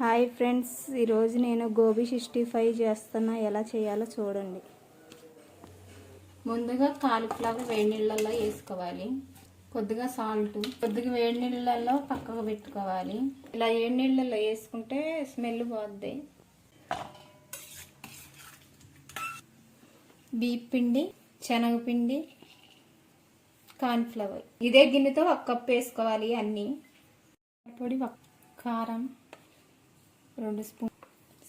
Hi friends, ఈరోజు నేను గోబీ 65 చేస్తున్నా. ఎలా చేయాలో చూడండి. ముందుగా కాలీఫ్లవర్ వేడి నీళ్ళల్లో వేసుకోవాలి. కొద్దిగా సాల్ట్, కొద్దిగా వేడి నీళ్ళల్లో పక్కకు పెట్టుకోవాలి. ఇలా వేడి నీళ్ళల్లో వేసుకుంటే స్మెల్ పోద్ది. బియ్యం పిండి, శనగపిండి, కార్న్ఫ్లవర్ ఇదే గిన్నెతో ఒక కప్పు వేసుకోవాలి. అన్నీ పొడి, కారం 2 స్పూన్,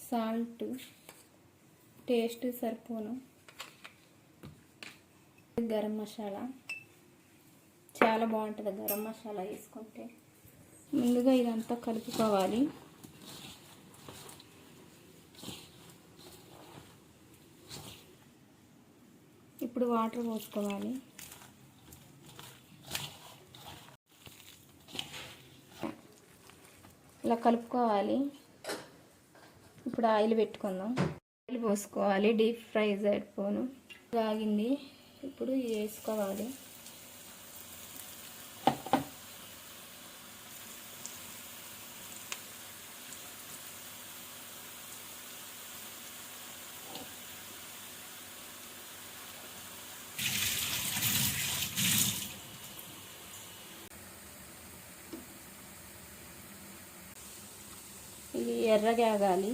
సాల్ట్ టేస్ట్ సరిపోను, గరం మసాలా చాలా బాగుంటుంది. గరం మసాలా వేసుకుంటే ముందుగా ఇదంతా కలుపుకోవాలి. ఇప్పుడు వాటర్ పోసుకోవాలి. ఇలా కలుపుకోవాలి. ఇప్పుడు ఆయిల్ పెట్టుకుందాం. ఆయిల్ పోసుకోవాలి. డీప్ ఫ్రై సరిపోను ఆగింది. ఇప్పుడు వేసుకోవాలి. ఇది ఎర్రగా ఆగాలి.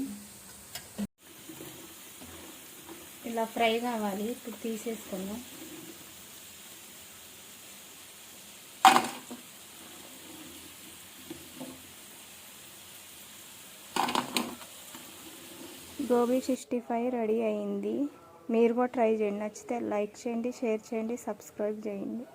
ఇలా ఫ్రై కావాలి. ఇప్పుడు తీసేసుకుందాం. గోబీ 65 రెడీ అయింది. మీరు కూడా ట్రై చేయండి. నచ్చితే లైక్ చేయండి, షేర్ చేయండి, సబ్స్క్రైబ్ చేయండి.